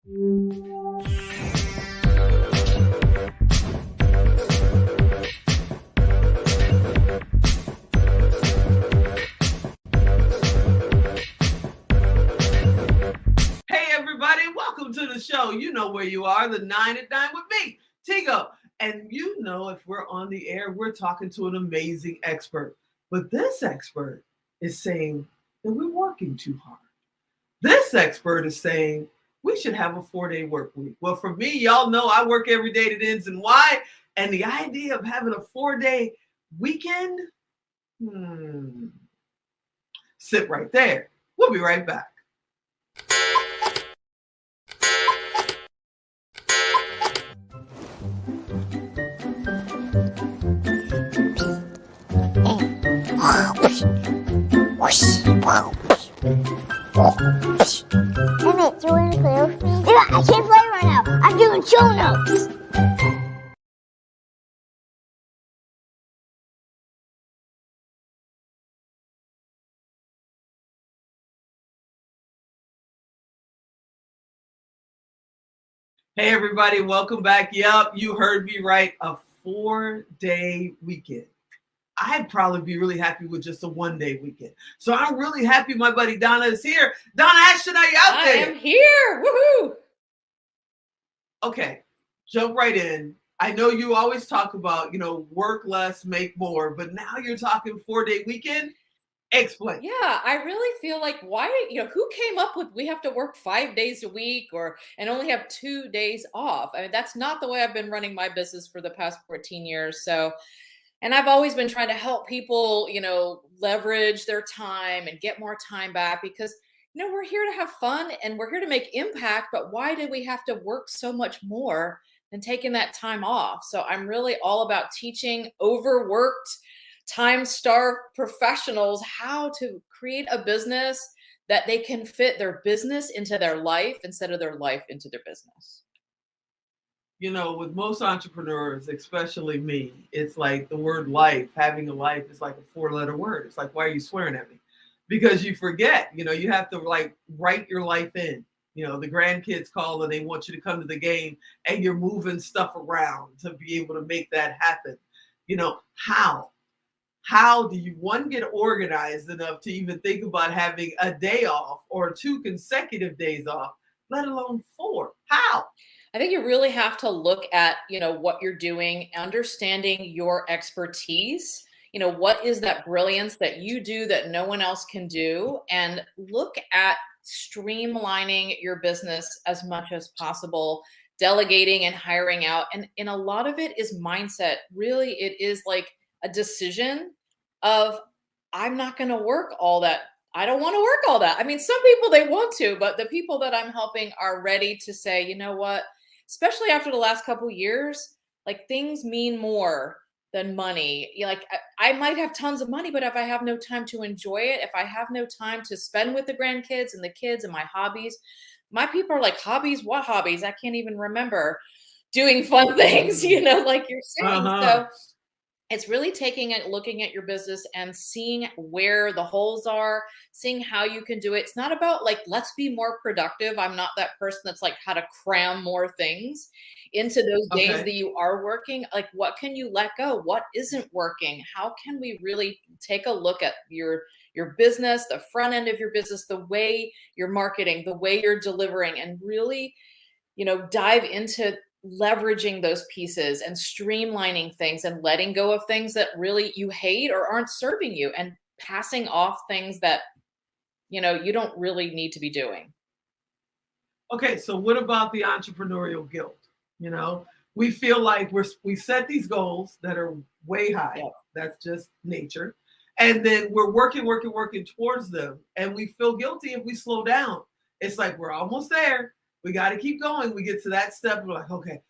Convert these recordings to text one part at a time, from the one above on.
Hey everybody, welcome to the show. You know where you are, the 9 at 9 with me, Tigo. And you know if we're on the air, we're talking to an amazing expert. But this expert is saying that we're working too hard. This expert is saying we should have a 4-day work week. Well, for me, y'all know I work every day that ends in Y. And the idea of having a 4-day weekend, sit right there. We'll be right back. Emmett, do you want to play with me? Yeah, I can't play right now. I'm doing show notes. Hey everybody, welcome back. Yup, you heard me right. A 4-day weekend. I'd probably be really happy with just a 1-day weekend. So I'm really happy my buddy Donna is here. Donna Ashton, are you out there? I am here. Woohoo! Okay, jump right in. I know you always talk about, work less, make more, but now you're talking 4-day weekend. Explain. Yeah, I really feel like who came up with we have to work 5 days a week and only have 2 days off? I mean, that's not the way I've been running my business for the past 14 years. So, and I've always been trying to help people, leverage their time and get more time back because, we're here to have fun and we're here to make impact. But why did we have to work so much more than taking that time off? So I'm really all about teaching overworked, time-starved professionals how to create a business that they can fit their business into their life instead of their life into their business. With most entrepreneurs, especially me, it's like the word life, having a life is like a 4-letter word. It's like, why are you swearing at me? Because you forget, you have to write your life in. The grandkids call and they want you to come to the game and you're moving stuff around to be able to make that happen. How do you, one, get organized enough to even think about having a day off or 2 consecutive days off, let alone 4? How? I think you really have to look at, what you're doing, understanding your expertise. What is that brilliance that you do that no one else can do? And look at streamlining your business as much as possible, delegating and hiring out. And a lot of it is mindset. Really, it is like a decision of I'm not going to work all that. I don't want to work all that. I mean, some people they want to, but the people that I'm helping are ready to say, you know what, especially after the last couple years, like things mean more than money. I might have tons of money, but if I have no time to enjoy it, if I have no time to spend with the grandkids and the kids and my hobbies, my people are like, hobbies? What hobbies? I can't even remember doing fun things, like you're saying. So it's really looking at your business and seeing where the holes are, seeing how you can do it. It's not about let's be more productive. I'm not that person that's like how to cram more things into those days that you are working. Like, what can you let go? What isn't working? How can we really take a look at your business, the front end of your business, the way you're marketing, the way you're delivering, and really, dive into leveraging those pieces and streamlining things and letting go of things that really you hate or aren't serving you and passing off things that, you don't really need to be doing. Okay, so what about the entrepreneurial guilt? We feel like we set these goals that are way high. Yeah. That's just nature. And then we're working towards them. And we feel guilty if we slow down. It's like, we're almost there. We got to keep going. We get to that step. We're like, okay,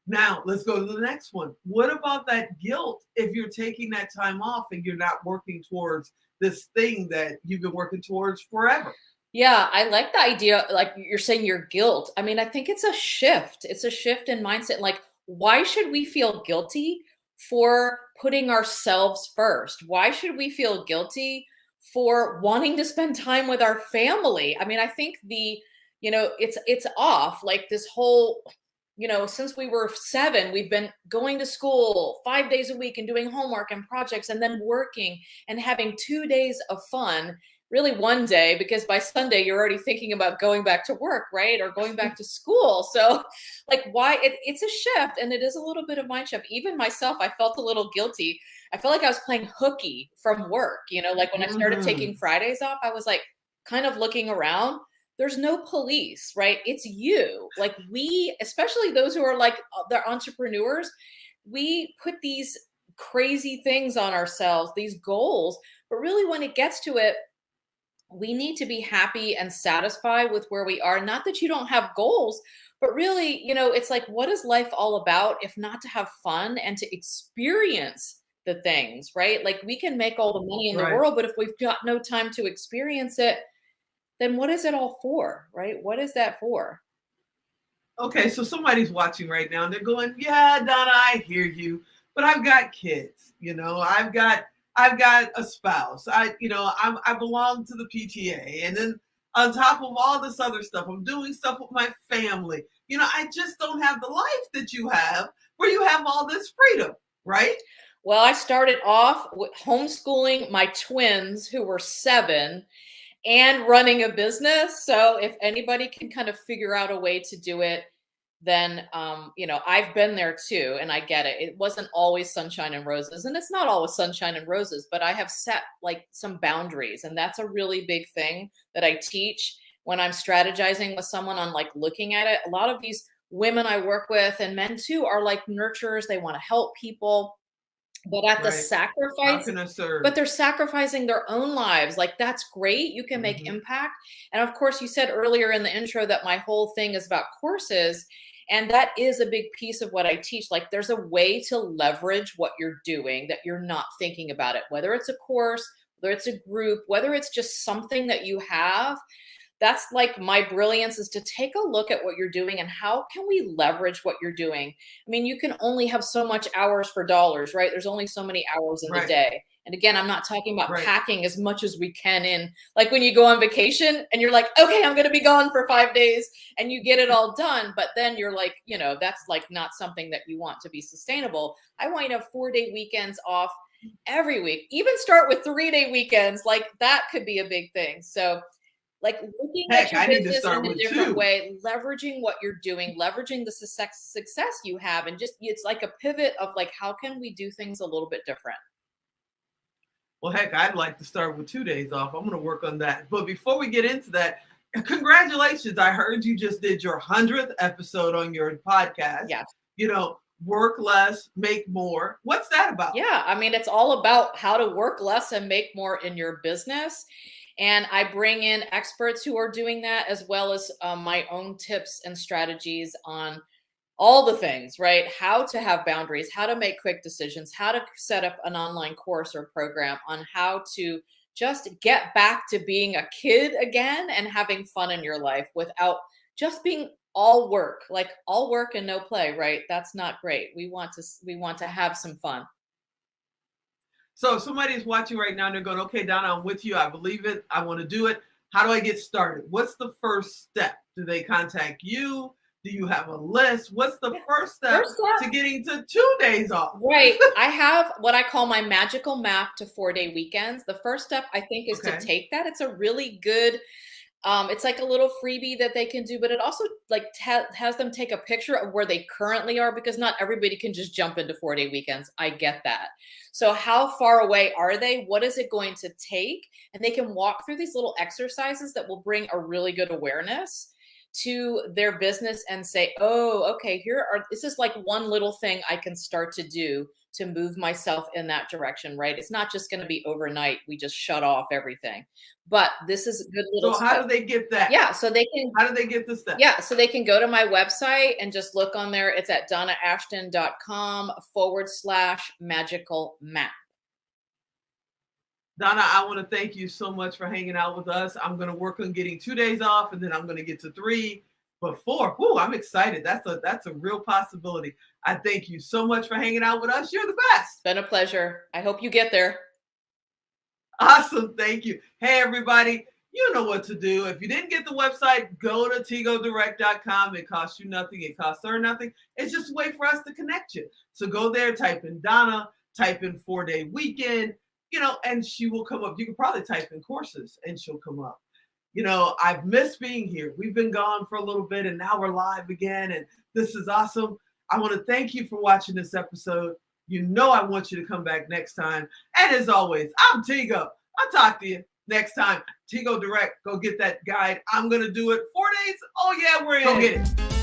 now let's go to the next one. What about that guilt if you're taking that time off and you're not working towards this thing that you've been working towards forever? Yeah, I like the idea, like you're saying, your guilt. I mean, I think it's a shift. It's a shift in mindset. Like, why should we feel guilty for putting ourselves first? Why should we feel guilty for wanting to spend time with our family? I mean, I think the it's off. Like this whole, since we were 7, we've been going to school 5 days a week and doing homework and projects and then working and having 2 days of fun, really 1 day, because by Sunday you're already thinking about going back to work, right? Or going back to school. So like why it's a shift, and it is a little bit of mind shift. Even myself, I felt a little guilty. I felt like I was playing hooky from work, like when I started taking Fridays off, I was like kind of looking around. There's no police, right? It's you. Like we, especially those who are like the entrepreneurs, we put these crazy things on ourselves, these goals, but really when it gets to it, we need to be happy and satisfied with where we are. Not that you don't have goals, but really, it's like, what is life all about if not to have fun and to experience the things, right? Like we can make all the money in the world, but if we've got no time to experience it, then what is it all for, right? What is that for? Okay, so somebody's watching right now and they're going, "Yeah, Donna, I hear you, but I've got kids, I've got a spouse. I belong to the PTA, and then on top of all this other stuff, I'm doing stuff with my family. I just don't have the life that you have where you have all this freedom, right?" Well, I started off with homeschooling my twins who were 7 and running a business. So if anybody can kind of figure out a way to do it, then I've been there too, and I get it. It wasn't always sunshine and roses, and it's not always sunshine and roses, but I have set like some boundaries, and that's a really big thing that I teach when I'm strategizing with someone on like looking at it. A lot of these women I work with, and men too, are like nurturers. They want to help people, but at the sacrifice, but they're sacrificing their own lives. Like that's great. You can make impact. And of course, you said earlier in the intro that my whole thing is about courses. And that is a big piece of what I teach. Like there's a way to leverage what you're doing that you're not thinking about it, whether it's a course, whether it's a group, whether it's just something that you have. That's like my brilliance, is to take a look at what you're doing and how can we leverage what you're doing. I mean, you can only have so much hours for dollars, right? There's only so many hours in the day. And again, I'm not talking about packing as much as we can in, like when you go on vacation and you're like, okay, I'm going to be gone for 5 days, and you get it all done. But then you're like, that's like not something that you want to be sustainable. I want you to have 4-day weekends off every week, even start with 3-day weekends. Like that could be a big thing. So like looking at your business in a different way, leveraging what you're doing, leveraging the success you have, and just it's like a pivot of like, how can we do things a little bit different? Well, heck, I'd like to start with 2 days off. I'm going to work on that. But before we get into that, congratulations. I heard you just did your 100th episode on your podcast. Yes. Work less, make more. What's that about? Yeah, I mean, it's all about how to work less and make more in your business. And I bring in experts who are doing that, as well as my own tips and strategies on all the things, right? How to have boundaries, how to make quick decisions, how to set up an online course or program on how to just get back to being a kid again and having fun in your life without just being all work, like all work and no play, right? That's not great. We want to have some fun. So if somebody's watching right now and they're going, okay, Donna, I'm with you. I believe it. I want to do it. How do I get started? What's the first step? Do they contact you? Do you have a list? What's the first step to getting to 2 days off? Right. I have what I call my magical map to 4-day weekends. The first step, I think, is to take that. It's a really good, it's like a little freebie that they can do, but it also like has them take a picture of where they currently are, because not everybody can just jump into 4-day weekends. I get that. So how far away are they? What is it going to take? And they can walk through these little exercises that will bring a really good awareness to their business and say, oh, okay, this is like one little thing I can start to do to move myself in that direction, right? It's not just going to be overnight. We just shut off everything, but this is a good little So how do they get that? Yeah. So they can, how do they get this stuff? Yeah. So they can go to my website and just look on there. It's at donnaashton.com/magical map. Donna, I want to thank you so much for hanging out with us. I'm going to work on getting 2 days off, and then I'm going to get to 3, but 4. Whoo, I'm excited. That's a real possibility. I thank you so much for hanging out with us. You're the best. It's been a pleasure. I hope you get there. Awesome. Thank you. Hey, everybody. You know what to do. If you didn't get the website, go to tigodirect.com. It costs you nothing. It costs her nothing. It's just a way for us to connect you. So go there, type in Donna, type in 4-day weekend, and she will come up. You can probably type in courses and she'll come up. I've missed being here. We've been gone for a little bit and now we're live again. And this is awesome. I want to thank you for watching this episode. I want you to come back next time. And as always, I'm Tigo. I'll talk to you next time. Tigo Direct, go get that guide. I'm going to do it 4 days. Oh, yeah, we're in. Go get it.